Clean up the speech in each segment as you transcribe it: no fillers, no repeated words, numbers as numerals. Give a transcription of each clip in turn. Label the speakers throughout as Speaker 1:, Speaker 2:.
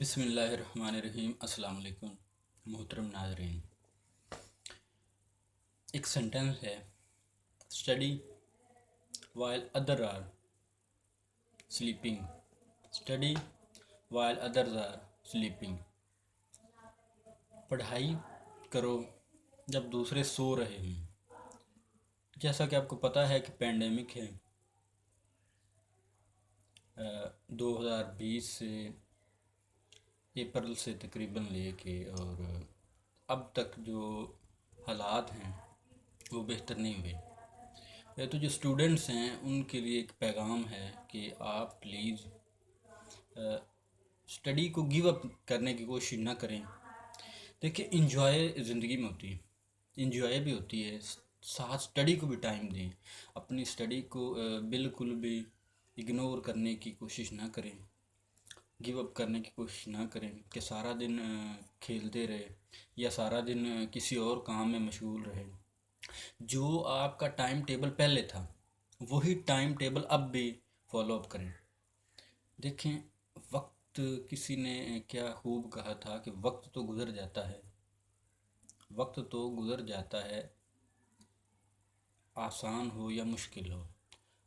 Speaker 1: بسم اللہ الرحمن الرحیم۔ السلام علیکم محترم ناظرین۔ ایک سنٹنس ہے، study while other are sleeping, study while others are sleeping. پڑھائی کرو جب دوسرے سو رہے ہوں۔ جیسا کہ آپ کو پتہ ہے کہ پینڈیمک ہے، 2020 سے اپریل سے تقریباً لے کے اور اب تک جو حالات ہیں وہ بہتر نہیں ہوئے۔ تو جو اسٹوڈنٹس ہیں ان کے لیے ایک پیغام ہے کہ آپ پلیز اسٹڈی کو گیو اپ کرنے کی کوشش نہ کریں۔ دیکھیں، انجوائے زندگی میں ہوتی ہے، انجوائے بھی ہوتی ہے، ساتھ اسٹڈی کو بھی ٹائم دیں۔ اپنی اسٹڈی کو بالکل بھی اگنور کرنے کی کوشش نہ کریں، گیو اپ کرنے کی کوشش نہ کریں کہ سارا دن کھیلتے رہے یا سارا دن کسی اور کام میں مشغول رہے۔ جو آپ کا ٹائم ٹیبل پہلے تھا وہی ٹائم ٹیبل اب بھی فالو اپ کریں۔ دیکھیں، وقت، کسی نے کیا خوب کہا تھا کہ وقت تو گزر جاتا ہے، وقت تو گزر جاتا ہے، آسان ہو یا مشکل ہو۔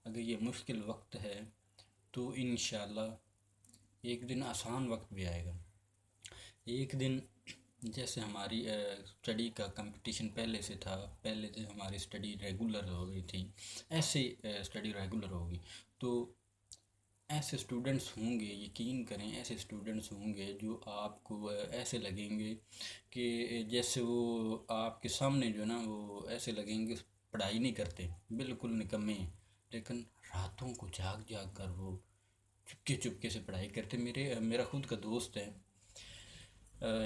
Speaker 1: اگر یہ مشکل وقت ہے تو انشاءاللہ ایک دن آسان وقت بھی آئے گا۔ ایک دن جیسے ہماری اسٹڈی کا کمپٹیشن پہلے سے تھا، پہلے سے ہماری اسٹڈی ریگولر ہو گئی تھی، ایسے اسٹڈی ریگولر ہوگی تو ایسے اسٹوڈنٹس ہوں گے، یقین کریں ایسے اسٹوڈنٹس ہوں گے جو آپ کو ایسے لگیں گے کہ جیسے وہ آپ کے سامنے جو ہے نا وہ ایسے لگیں گے پڑھائی نہیں کرتے، بالکل نکمے ہیں، لیکن راتوں کو جاگ جاگ کر وہ چپکے چپکے سے پڑھائی کرتے۔ میرا خود کا دوست ہے،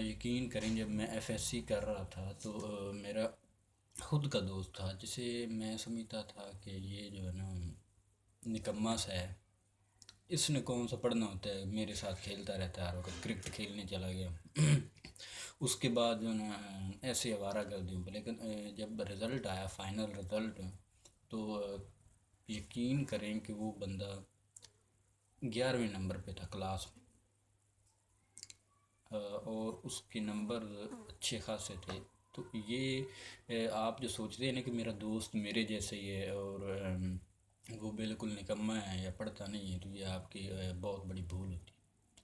Speaker 1: یقین کریں جب میں ایف ایس سی کر رہا تھا تو میرا خود کا دوست تھا جسے میں سمجھتا تھا کہ یہ جو ہے نا نکما سا ہے، اس نے کون سا پڑھنا ہوتا ہے، میرے ساتھ کھیلتا رہتا ہے، ہر وقت کرکٹ کھیلنے چلا گیا۔ اس کے بعد جو نا ایسے آوارہ گردیوں پہ، لیکن جب رزلٹ آیا، فائنل رزلٹ، تو یقین کریں کہ وہ بندہ 11ویں نمبر پہ تھا کلاس میں، اور اس کے نمبر اچھے خاصے تھے۔ تو یہ آپ جو سوچتے ہیں نا کہ میرا دوست میرے جیسے ہی ہے اور وہ بالکل نکما ہے یا پڑھتا نہیں ہے، تو یہ آپ کی بہت بڑی بھول ہوتی ہے۔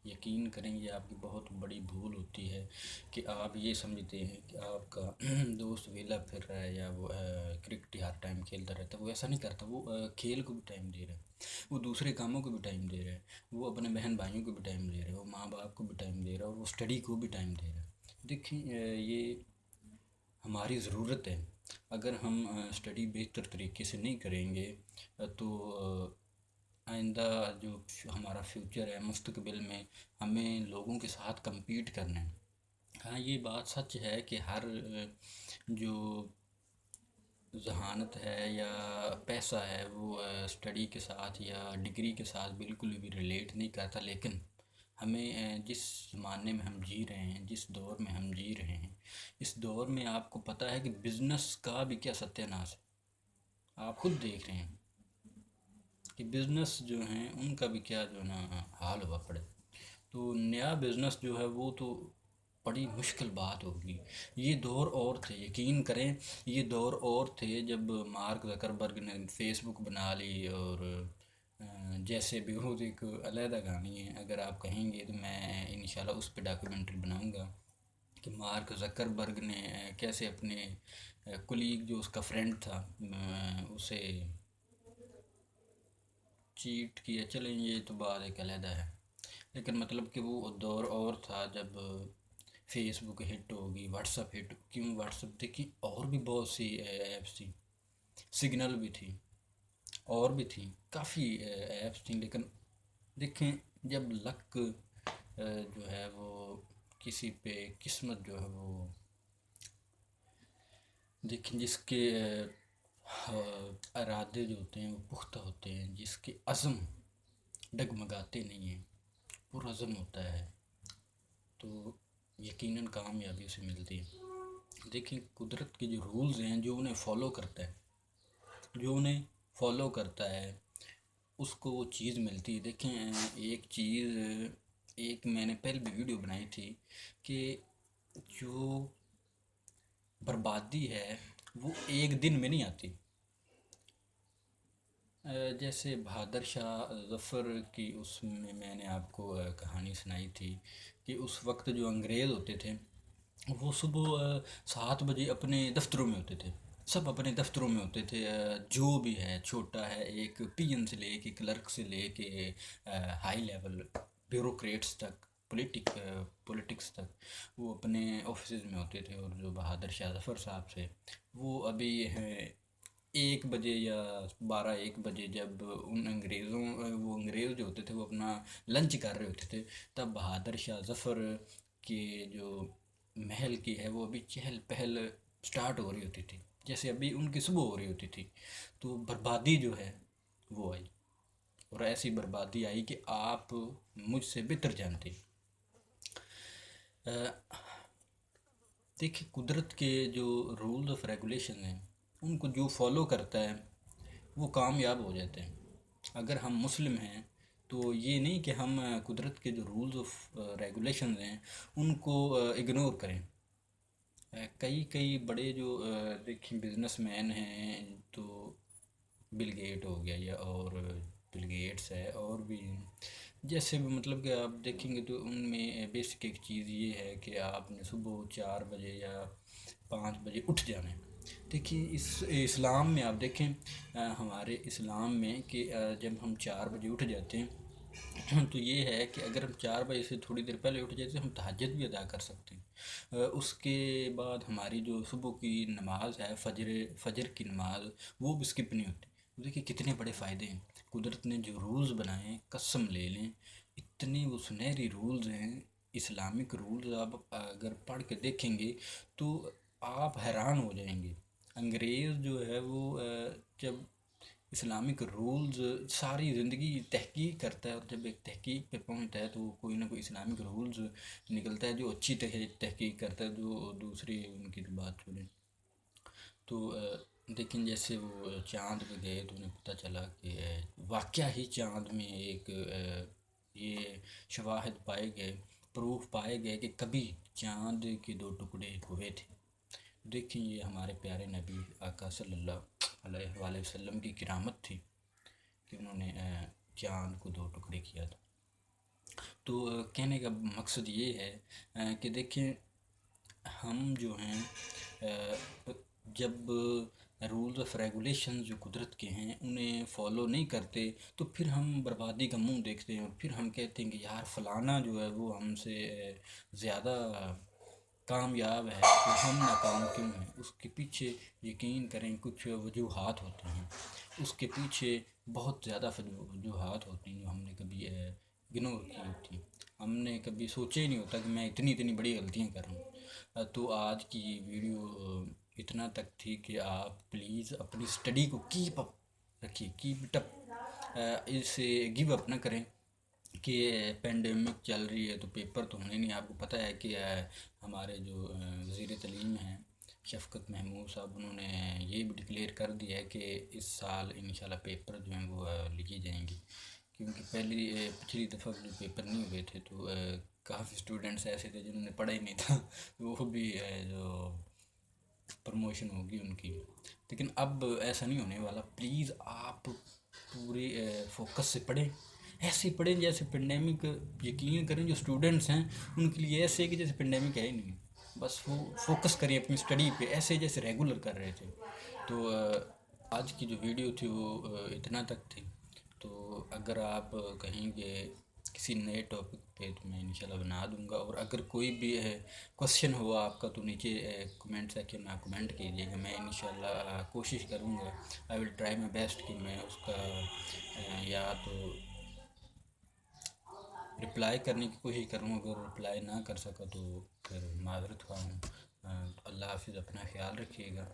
Speaker 1: یقین کریں یہ آپ کی بہت بڑی بھول ہوتی ہے کہ آپ یہ سمجھتے ہیں کہ آپ کا دوست ویلا پھر رہا ہے یا وہ کرکٹ ہر ٹائم کھیلتا رہتا ہے۔ وہ ایسا نہیں کرتا، وہ کھیل کو بھی ٹائم دے رہا ہے، وہ دوسرے کاموں کو بھی ٹائم دے رہا ہے، وہ اپنے بہن بھائیوں کو بھی ٹائم دے رہا ہے، وہ ماں باپ کو بھی ٹائم دے رہا ہے، اور وہ اسٹڈی کو بھی ٹائم دے رہا ہے۔ دیکھیں، یہ ہماری ضرورت ہے۔ اگر ہم اسٹڈی بہتر طریقے سے نہیں کریں گے تو آئندہ جو ہمارا فیوچر ہے، مستقبل میں ہمیں لوگوں کے ساتھ کمپیٹ کرنا ہے۔ ہاں، یہ بات سچ ہے کہ ہر جو ذہانت ہے یا پیسہ ہے وہ اسٹڈی کے ساتھ یا ڈگری کے ساتھ بالکل بھی ریلیٹ نہیں کرتا، لیکن ہمیں جس زمانے میں ہم جی رہے ہیں، جس دور میں ہم جی رہے ہیں، اس دور میں آپ کو پتہ ہے کہ بزنس کا بھی کیا ستیہ ناش ہے۔ آپ خود دیکھ رہے ہیں کہ بزنس جو ہیں ان کا بھی کیا جو ہے نا حال ہوا پڑے۔ تو نیا بزنس جو ہے وہ تو بڑی مشکل بات ہوگی۔ یہ دور اور تھے، یقین کریں یہ دور اور تھے جب مارک زکربرگ نے فیس بک بنا لی، اور جیسے بھی وہ ایک علیحدہ کہانی ہے، اگر آپ کہیں گے تو میں انشاءاللہ اس پہ ڈاکیومنٹری بناؤں گا کہ مارک زکربرگ نے کیسے اپنے کلیگ جو اس کا فرینڈ تھا اسے چیٹ کیا۔ چلیں یہ تو بات ایک علیحدہ ہے، لیکن مطلب کہ وہ دور اور تھا جب فیس بک ہٹ ہوگی، واٹس اپ ہٹ، کیوں واٹس اپ دیکھیں اور بھی بہت سی ایپس تھیں، سگنل بھی تھی اور بھی تھی، کافی ایپس تھیں، لیکن دیکھیں جب لک جو ہے وہ کسی پہ، قسمت جو ہے وہ، دیکھیں جس کے ارادے جو ہوتے ہیں وہ پختہ ہوتے ہیں، جس کے عزم ڈگمگاتے نہیں ہیں، پرعزم ہوتا ہے، تو یقیناً کامیابی اسے ملتی ہے۔ دیکھیں قدرت کے جو رولز ہیں، جو انہیں فالو کرتا ہے، جو انہیں فالو کرتا ہے اس کو وہ چیز ملتی ہے۔ دیکھیں ایک چیز ایک میں نے پہلے بھی ویڈیو بنائی تھی کہ جو بربادی ہے وہ ایک دن میں نہیں آتی. جیسے بہادر شاہ ظفر کی اس میں نے آپ کو کہانی سنائی تھی کہ اس وقت جو انگریز ہوتے تھے وہ صبح 7 بجے اپنے دفتروں میں ہوتے تھے. سب اپنے دفتروں میں ہوتے تھے. جو بھی ہے چھوٹا ہے، ایک پی ایم سے لے کے کلرک سے لے کے ہائی لیول بیوروکریٹس تک، پولیٹکس تک وہ اپنے آفیسز میں ہوتے تھے. اور جو بہادر شاہ ظفر صاحب سے وہ ابھی 1 بجے یا 12-1 بجے جب ان انگریزوں وہ انگریز جو ہوتے تھے وہ اپنا لنچ کر رہے ہوتے تھے، تب بہادر شاہ ظفر کے جو محل کی ہے وہ ابھی چہل پہل سٹارٹ ہو رہی ہوتی تھی، جیسے ابھی ان کی صبح ہو رہی ہوتی تھی. تو بربادی جو ہے وہ آئی، اور ایسی بربادی آئی کہ آپ مجھ سے بہتر جانتے. دیکھیں قدرت کے جو رولز آف ریگولیشن ہیں ان کو جو فالو کرتا ہے وہ کامیاب ہو جاتے ہیں. اگر ہم مسلم ہیں تو یہ نہیں کہ ہم قدرت کے جو رولز آف ریگولیشنز ہیں ان کو اگنور کریں. کئی بڑے جو دیکھیں بزنس مین ہیں، تو بل گیٹ ہو گیا یا اور بل گیٹس ہے اور بھی جیسے بھی، مطلب کہ آپ دیکھیں گے تو ان میں بیسک ایک چیز یہ ہے کہ آپ نے صبح 4 بجے یا 5 بجے اٹھ جانا ہے. دیکھیے اس اسلام میں آپ دیکھیں ہمارے اسلام میں کہ جب ہم 4 بجے اٹھ جاتے ہیں تو یہ ہے کہ اگر ہم 4 بجے سے تھوڑی دیر پہلے اٹھ جاتے ہیں ہم تہجد بھی ادا کر سکتے ہیں. اس کے بعد ہماری جو صبح کی نماز ہے، فجر کی نماز، وہ بھی اسکپ نہیں ہوتی. دیکھیے کتنے بڑے فائدے ہیں. قدرت نے جو رولز بنائے ہیں، قسم لے لیں اتنے وہ سنہری رولز ہیں، اسلامک رولز. آپ اگر پڑھ کے دیکھیں گے تو آپ حیران ہو جائیں گے. انگریز جو ہے وہ جب اسلامک رولز ساری زندگی تحقیق کرتا ہے، اور جب ایک تحقیق پہ پہنچتا ہے تو وہ کوئی نہ کوئی اسلامک رولز نکلتا ہے جو اچھی تحقیق کرتا ہے، جو دوسری ان کی بات چھوڑیں. تو لیکن جیسے وہ چاند پہ گئے تو انہیں پتہ چلا کہ واقعہ ہی چاند میں ایک یہ شواہد پائے گئے، پروف پائے گئے کہ کبھی چاند کے 2 ٹکڑے ہوئے تھے. دیکھیں یہ ہمارے پیارے نبی آقا صلی اللہ علیہ وآلہ وسلم کی کرامت تھی کہ انہوں نے چاند کو 2 ٹکڑے کیا تھا. تو کہنے کا مقصد یہ ہے کہ دیکھیں ہم جو ہیں جب رولز آف ریگولیشن جو قدرت کے ہیں انہیں فالو نہیں کرتے تو پھر ہم بربادی کا منہ دیکھتے ہیں، اور پھر ہم کہتے ہیں کہ یار فلانا جو ہے وہ ہم سے زیادہ کامیاب ہے تو ہم ناکام کیوں ہیں. اس کے پیچھے یقین کریں کچھ وجوہات ہوتی ہیں، اس کے پیچھے بہت زیادہ وجوہات ہوتی ہیں جو ہم نے کبھی اگنور کی ہوتی ہیں. ہم نے کبھی سوچا ہی نہیں ہوتا کہ میں اتنی بڑی غلطیاں کر رہا ہوں. تو آج کی ویڈیو اتنا تک تھی کہ آپ پلیز اپنی اسٹڈی کو کیپ اپ رکھیے، کیپ اٹ اپ. اسے گیو اپ نہ کریں کہ پینڈیمک چل رہی ہے تو پیپر تو ہونے نہیں. آپ کو پتہ ہے کہ ہمارے جو وزیر تعلیم ہیں شفقت محمود صاحب، انہوں نے یہ بھی ڈکلیئر کر دیا ہے کہ اس سال انشاءاللہ پیپر جو ہیں وہ لیے جائیں گے. کیونکہ پچھلی دفعہ جو پیپر نہیں ہوئے تھے تو کافی اسٹوڈنٹس ایسے تھے جنہوں نے پڑھا ہی نہیں تھا، وہ بھی جو پروموشن ہوگی ان کی. لیکن اب ایسا نہیں ہونے والا. پلیز آپ پورے فوکس سے پڑھیں، ایسے پڑھیں جیسے پینڈیمک. یقین کریں جو اسٹوڈنٹس ہیں ان کے لیے ایسے کہ جیسے پینڈیمک ہے ہی نہیں. بس وہ فوکس کریں اپنی اسٹڈی پہ ایسے جیسے ریگولر کر رہے تھے. تو آج کی جو ویڈیو تھی وہ اتنا تک تھی. تو اگر آپ کہیں گے کسی نئے ٹاپک پہ تو میں انشاءاللہ بنا دوں گا. اور اگر کوئی بھی کوشچن ہوا آپ کا تو نیچے کمنٹ سیکشن میں آپ کمنٹ کیجیے گا. میں انشاءاللہ کوشش کروں گا، آئی ول ٹرائی مائی بیسٹ کہ میں اس کا یا تو رپلائی کرنے کی کوشش کروں. اگر رپلائی نہ کر سکا تو پھر معذرت خواہ ہوں. اللہ حافظ، اپنا خیال رکھیے گا.